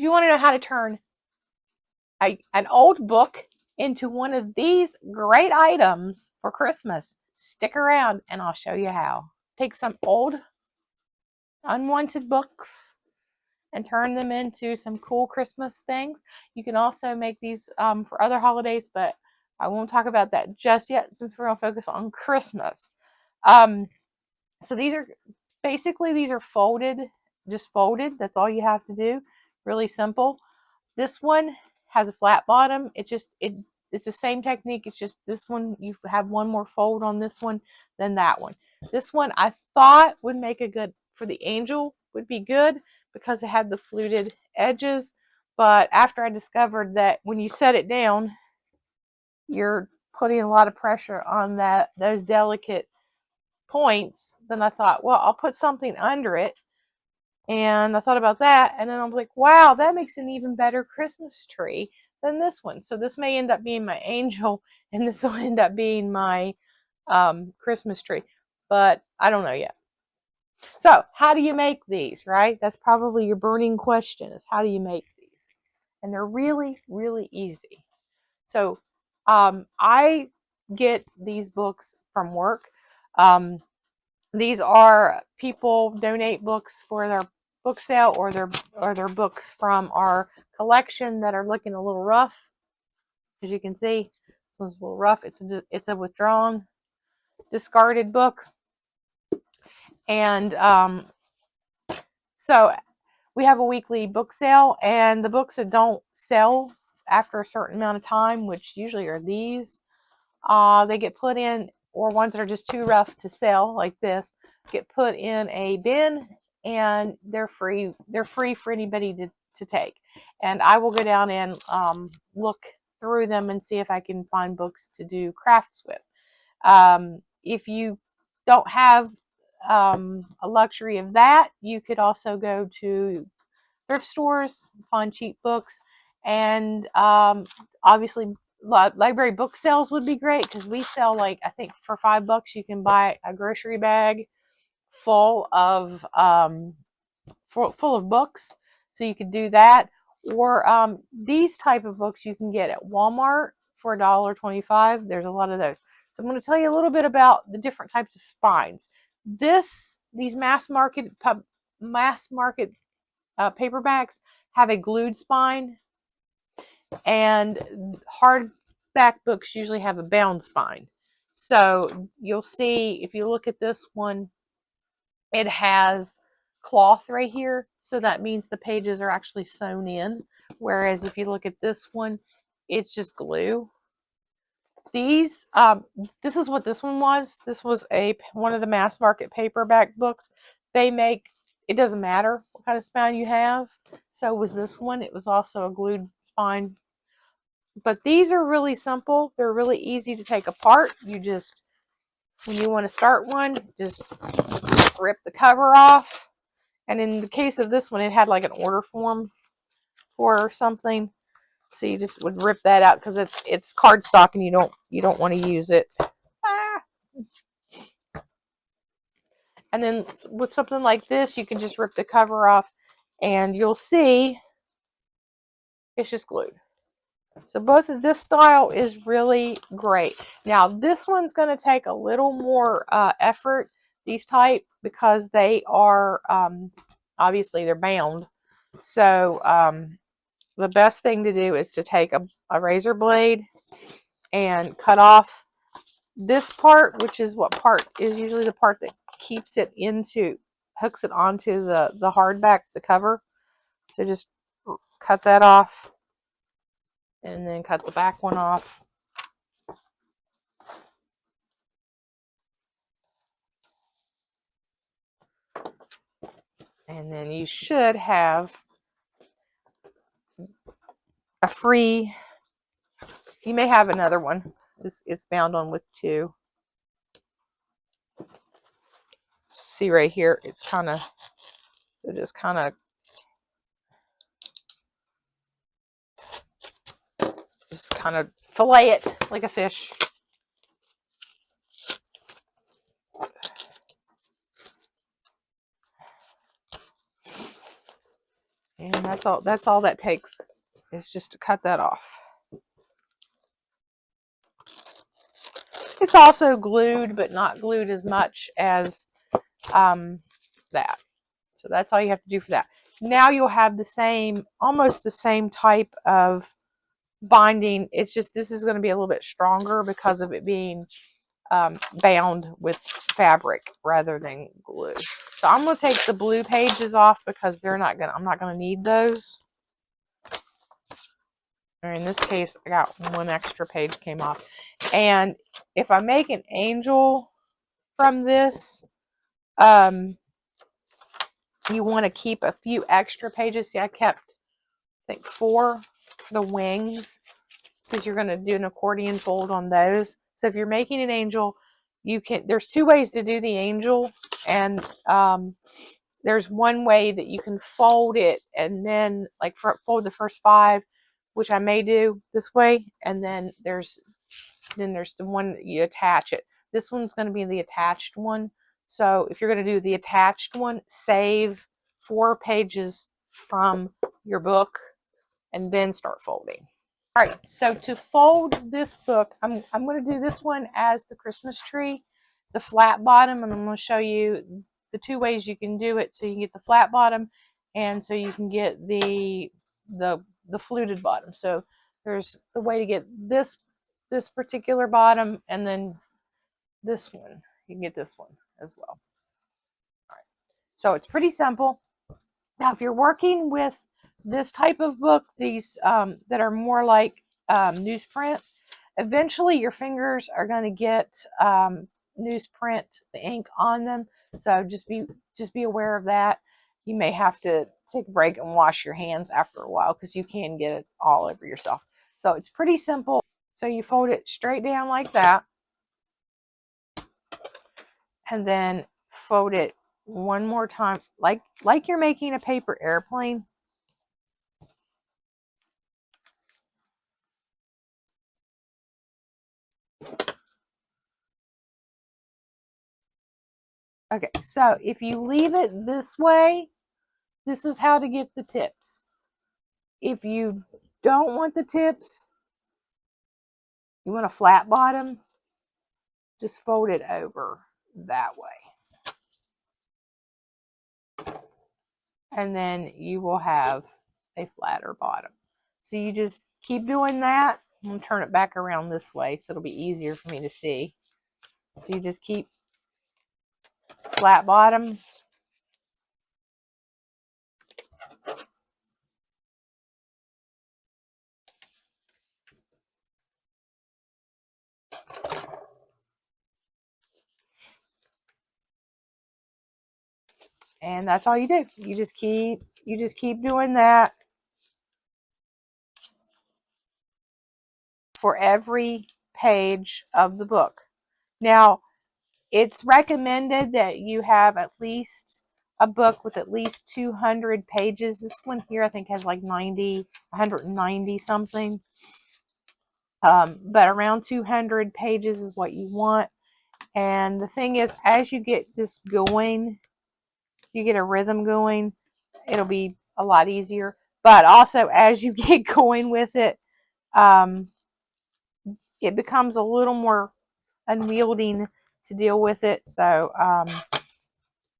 you want to know how to turn an old book into one of these great items for Christmas, stick around and I'll show you how. Take some old unwanted books and turn them into some cool Christmas things. You can also make these for other holidays, but I won't talk about that just yet since we're going to focus on Christmas. So these are folded, just folded. That's all you have to do. Really simple. This one has a flat bottom. It's the same technique. It's just this one, you have one more fold on this one than that one. This one I thought would make a good, for the angel would be good because it had the fluted edges. But after I discovered that when you set it down, you're putting a lot of pressure on those delicate points, then I thought, well, I'll put something under it. And I thought about that, and then I was like, wow, that makes an even better Christmas tree than this one. So this may end up being my angel, and this will end up being my Christmas tree. But I don't know yet. So how do you make these, right? That's probably your burning question, is how do you make these? And they're really, really easy. So I get these books from work. These are people donate books for their book sale or their books from our collection that are looking a little rough. As you can see, this one's a little rough. It's a withdrawn, discarded book. And so we have a weekly book sale, and the books that don't sell after a certain amount of time, which usually are these, they get put in, or ones that are just too rough to sell, like this, get put in a bin, and they're free. They're free for anybody to take. And I will go down and look through them and see if I can find books to do crafts with. If you don't have a luxury of that, you could also go to thrift stores, find cheap books, and obviously library book sales would be great because we sell, like, I think for $5 you can buy a grocery bag full of books. So you could do that, or these type of books you can get at Walmart for $1.25. There's a lot of those. So I'm going to tell you a little bit about the different types of spines. These mass market paperbacks have a glued spine, and hardback books usually have a bound spine. So you'll see, if you look at this one, it has cloth right here, so that means the pages are actually sewn in, whereas if you look at this one, it's just glue. This is what this one was. This was one of the mass market paperback books. It doesn't matter what kind of spine you have. So was this one. It was also a glued spine. But these are really simple. They're really easy to take apart. When you want to start one, just rip the cover off. And in the case of this one, it had like an order form or something. So you just would rip that out because it's cardstock and you don't want to use it. And then with something like this, you can just rip the cover off and you'll see it's just glued. So both of this style is really great. Now this one's going to take a little more effort, these type, because they are obviously they're bound. So the best thing to do is to take a razor blade and cut off this part, which is usually the part that hooks it onto the hardback, the cover. So just cut that off and then cut the back one off. And then you should have you may have another one. It's bound on with two. See right here, it's just kind of fillet it like a fish. And That's all that takes is just to cut that off. It's also glued, but not glued as much as that. So that's all you have to do for that. Now you'll have the same, almost the same type of binding. It's just this is going to be a little bit stronger because of it being bound with fabric rather than glue. So I'm going to take the blue pages off because I'm not going to need those. Or in this case, I got one extra page came off. And if I make an angel from this, you want to keep a few extra pages. See, I kept, I think, 4 for the wings because you're going to do an accordion fold on those. So if you're making an angel, there's 2 ways to do the angel. And there's one way that you can fold it and then like fold the first 5, which I may do this way. And then there's the one that you attach it. This one's going to be the attached one. So if you're going to do the attached one, save 4 pages from your book and then start folding. All right, so to fold this book, I'm going to do this one as the Christmas tree, the flat bottom, and I'm going to show you the 2 ways you can do it. So you can get the flat bottom, and so you can get the fluted bottom. So there's the way to get this particular bottom, and then this one. You can get this one as well. All right, so it's pretty simple. Now, if you're working with this type of book, these that are more like newsprint, eventually your fingers are going to get newsprint, the ink on them. So just be aware of that. You may have to take a break and wash your hands after a while because you can get it all over yourself. So it's pretty simple. So you fold it straight down like that, and then fold it one more time, like you're making a paper airplane. Okay, so if you leave it this way, this is how to get the tips. If you don't want the tips, you want a flat bottom, just fold it over that way. And then you will have a flatter bottom. So you just keep doing that. I'm going to turn it back around this way so it'll be easier for me to see. So you just keep flat bottom. And that's all you do. You just keep doing that for every page of the book. Now, it's recommended that you have at least a book with at least 200 pages. This one here, I think, has like 190 something. But around 200 pages is what you want. And the thing is, as you get this going, you get a rhythm going, it'll be a lot easier. But also, as you get going with it, it becomes a little more unwielding to deal with it. So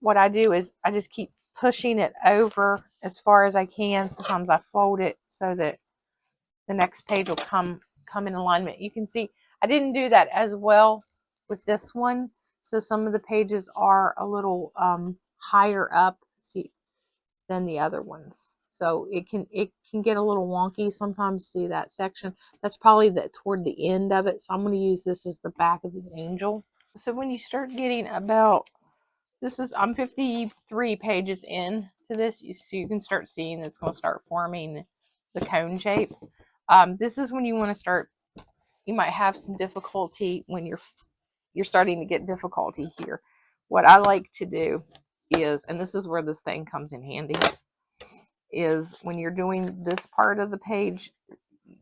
what I do is I just keep pushing it over as far as I can. Sometimes I fold it so that the next page will come in alignment. You can see I didn't do that as well with this one. So some of the pages are a little higher up than the other ones. So it can get a little wonky sometimes. See that section? That's probably toward the end of it. So I'm going to use this as the back of the angel. So when you start getting about I'm 53 pages in to this, so you can start seeing it's going to start forming the cone shape. This is when you want to start. You might have some difficulty when you're starting to get difficulty here. What I like to do is, and this is where this thing comes in handy, is when you're doing this part of the page,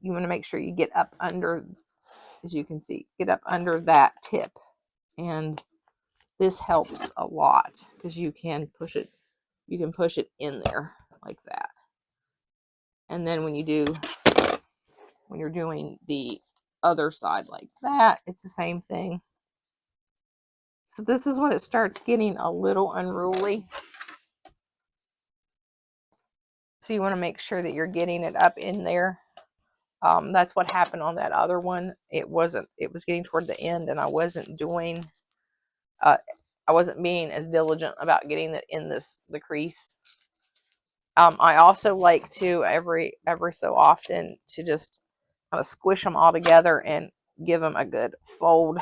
you want to make sure you get up under, as you can see, get up under that tip. And this helps a lot because you can push it in there like that. And then when you're doing the other side like that, it's the same thing. So this is when it starts getting a little unruly. So you want to make sure that you're getting it up in there. That's what happened on that other one. It was getting toward the end, and I wasn't being as diligent about getting it in the crease. I also like to every so often to just kind of squish them all together and give them a good fold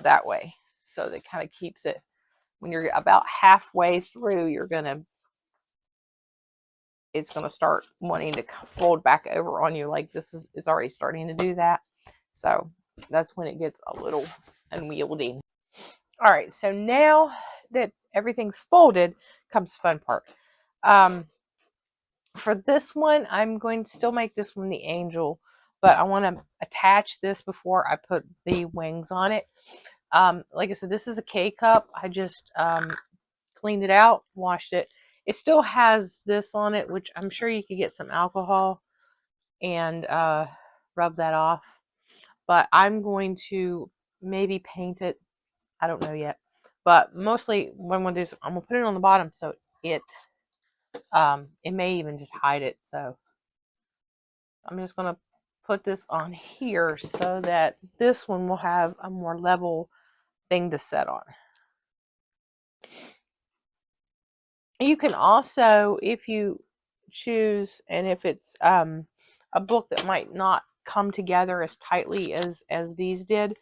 that way. So that kind of keeps it, when you're about halfway through, it's going to start wanting to fold back over on you like this is, it's already starting to do that. So that's when it gets a little unwieldy. All right, so now that everything's folded comes the fun part. For this one, I'm going to still make this one the angel, but I want to attach this before I put the wings on it. Like I said, this is a K-cup. I just cleaned it out, washed it. It still has this on it, which I'm sure you could get some alcohol and rub that off. But I'm going to maybe paint it. I don't know yet. But mostly what I'm going to do is I'm going to put it on the bottom so it may even just hide it. So I'm just going to put this on here so that this one will have a more level thing to set on. You can also, if you choose, and if it's a book that might not come together as tightly as these did,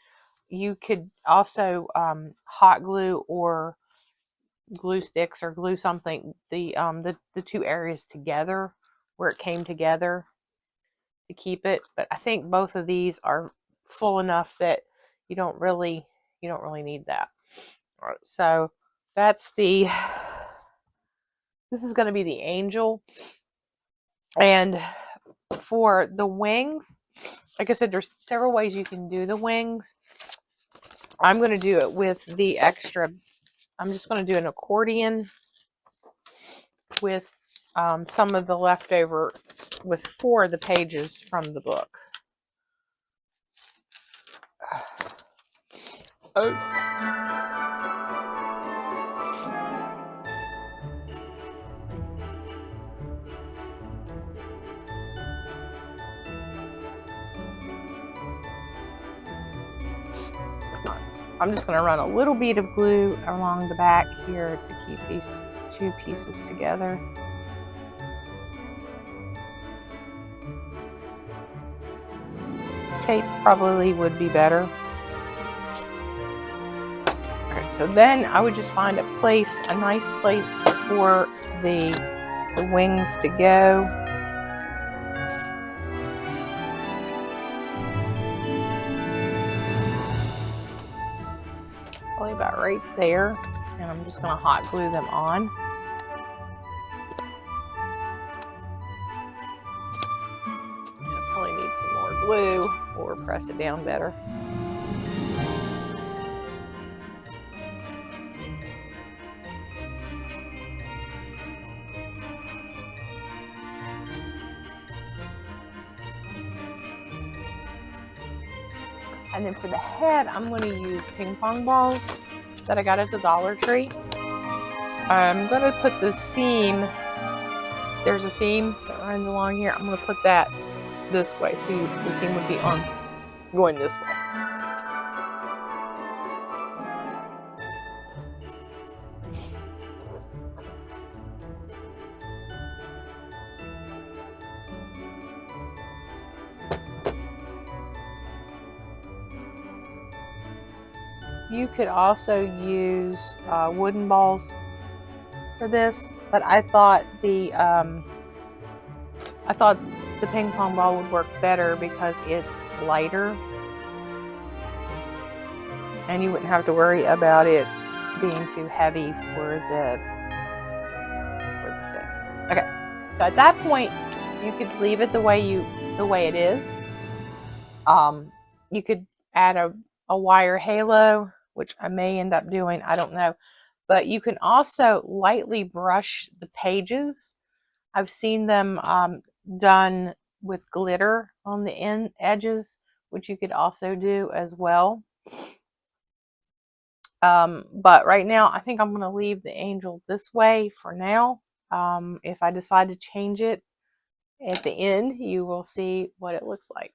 you could also hot glue or glue sticks or glue something, the two areas together where it came together to keep it. But I think both of these are full enough that you don't really need that. All right, so that's this is going to be the angel. And for the wings, like I said, there's several ways you can do the wings. I'm going to do it with the extra. I'm just going to do an accordion with some of the leftover with 4 of the pages from the book. Oh. I'm just going to run a little bead of glue along the back here to keep these 2 pieces together. Tape probably would be better. Alright, so then I would just find a nice place for the wings to go. Probably about right there. And I'm just going to hot glue them on. I probably need some more glue or press it down better. And then for the head, I'm going to use ping pong balls that I got at the Dollar Tree. I'm going to put the seam, there's a seam that runs along here. I'm going to put that this way, so the seam would be going this way. You could also use wooden balls for this, but I thought the ping pong ball would work better because it's lighter, and you wouldn't have to worry about it being too heavy for the thing. Okay, so at that point, you could leave it the way it is. You could add a wire halo, which I may end up doing. I don't know. But you can also lightly brush the pages. I've seen them done with glitter on the edges, which you could also do as well. But right now, I think I'm going to leave the angel this way for now. If I decide to change it at the end, you will see what it looks like.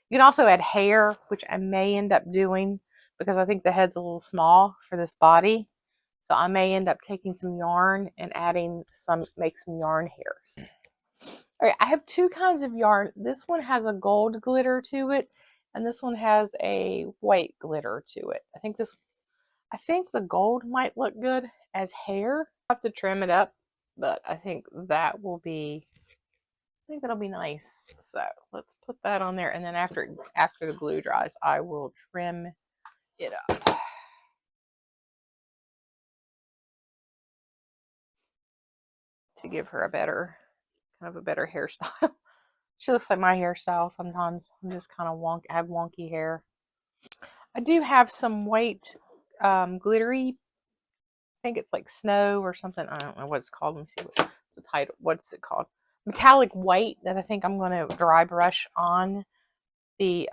You can also add hair, which I may end up doing because I think the head's a little small for this body. So I may end up taking some yarn and make some yarn hairs. All right, I have two kinds of yarn. This one has a gold glitter to it, and this one has a white glitter to it. I think the gold might look good as hair. I have to trim it up, but I think that'll be nice. So let's put that on there, and then after the glue dries, I will trim it up to give her a better hairstyle. She looks like my hairstyle sometimes. I'm just kind of I have wonky hair. I do have some white glittery, I think it's like snow or something. I don't know what it's called. Let me see what's the title. What's it called? Metallic white that I think I'm going to dry brush on the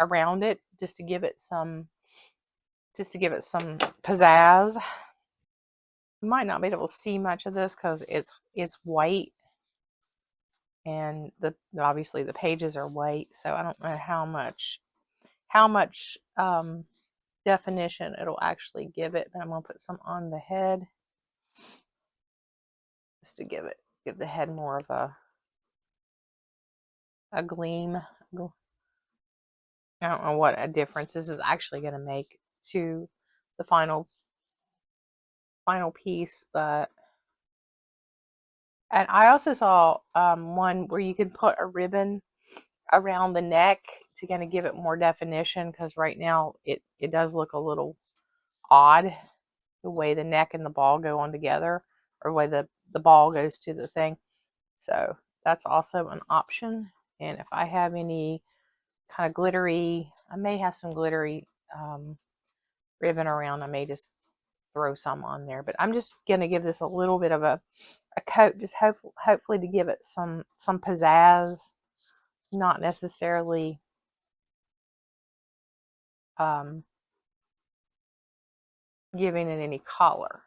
around it just to give it some pizzazz. You might not be able to see much of this because it's white, and obviously the pages are white, so I don't know how much definition it'll actually give it. But I'm gonna put some on the head just to give the head more of a gleam. I don't know what a difference this is actually going to make to the final piece, but and I also saw one where you can put a ribbon around the neck to kind of give it more definition, because right now it does look a little odd the way the neck and the ball go on together, or the way the ball goes to the thing. So that's also an option. And if I have any kind of glittery, I may have some glittery ribbon around. I may just throw some on there, but I'm just going to give this a little bit of a coat, just hopefully to give it some pizzazz, not necessarily giving it any color.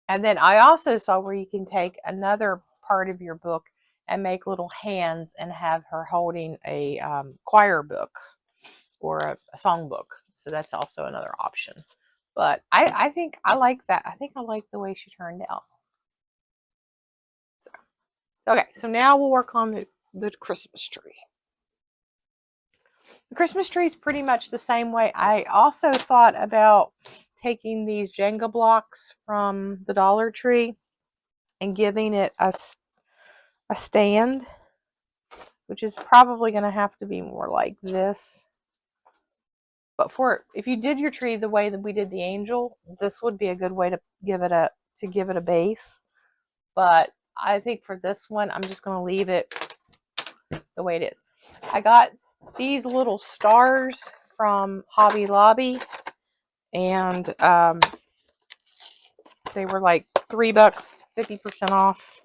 And then I also saw where you can take another part of your book and make little hands and have her holding a choir book or a song book. So that's also another option. But I think I like that. I think I like the way she turned out. So, okay, so now we'll work on the Christmas tree. The Christmas tree is pretty much the same way. I also thought about taking these Jenga blocks from the Dollar Tree and giving it a stand, which is probably going to have to be more like this. But if you did your tree the way that we did the angel, this would be a good way to give it a base. But I think for this one, I'm just going to leave it the way it is. I got these little stars from Hobby Lobby, and they were like $3, 50% off.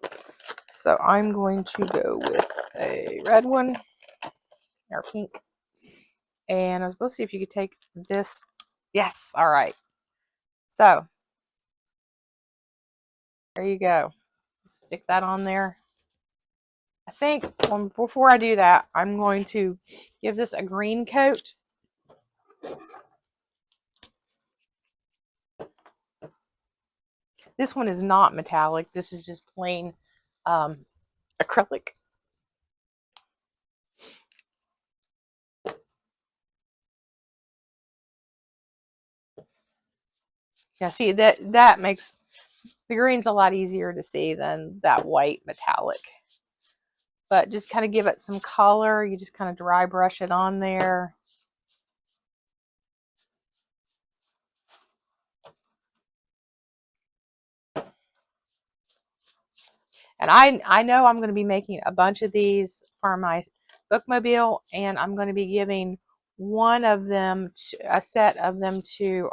So I'm going to go with a red one or pink. And I was going to see if you could take this. Yes, all right. So there you go. Stick that on there. I think before I do that, I'm going to give this a green coat. This one is not metallic. This is just plain acrylic. Yeah, see, that makes the green's a lot easier to see than that white metallic. But just kind of give it some color. You just kind of dry brush it on there. And I know I'm going to be making a bunch of these for my bookmobile, and I'm going to be giving one of them, a set of them, to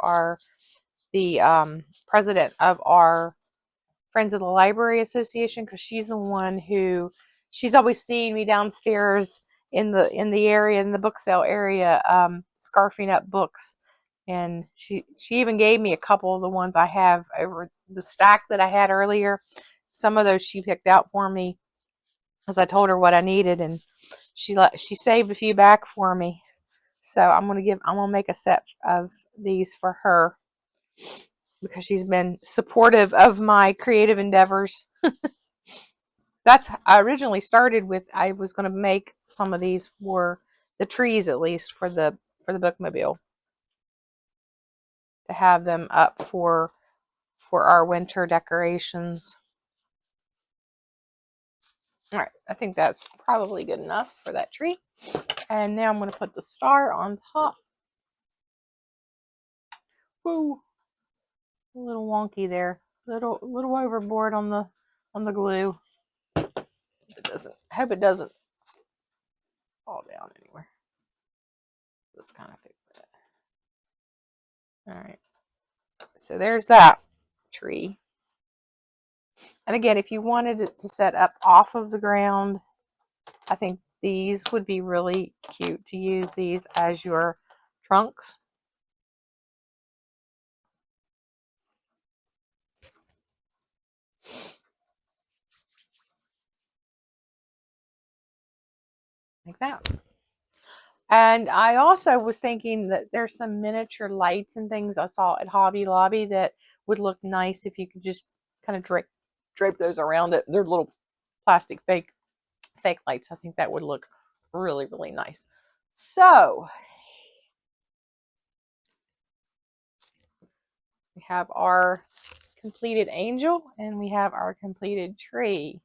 the president of our Friends of the Library Association, because she's the one who, she's always seeing me downstairs in the area, in the book sale area, scarfing up books. And she even gave me a couple of the ones I have over the stack that I had earlier. Some of those she picked out for me as I told her what I needed, and she saved a few back for me. So I'm gonna make a set of these for her because she's been supportive of my creative endeavors. I originally started with, I was going to make some of these for the trees, at least for the bookmobile, to have them up for our winter decorations. All right, I think that's probably good enough for that tree. And now I'm going to put the star on top. Woo! A little wonky there. Little overboard on the glue. It doesn't. I hope it doesn't fall down anywhere. Let's kind of fix that. All right. So there's that tree. And again, if you wanted it to set up off of the ground, I think these would be really cute to use these as your trunks. Like that. And I also was thinking that there's some miniature lights and things I saw at Hobby Lobby that would look nice if you could just kind of drape those around it. They're little plastic fake lights. I think that would look really, really nice. So we have our completed angel and we have our completed tree.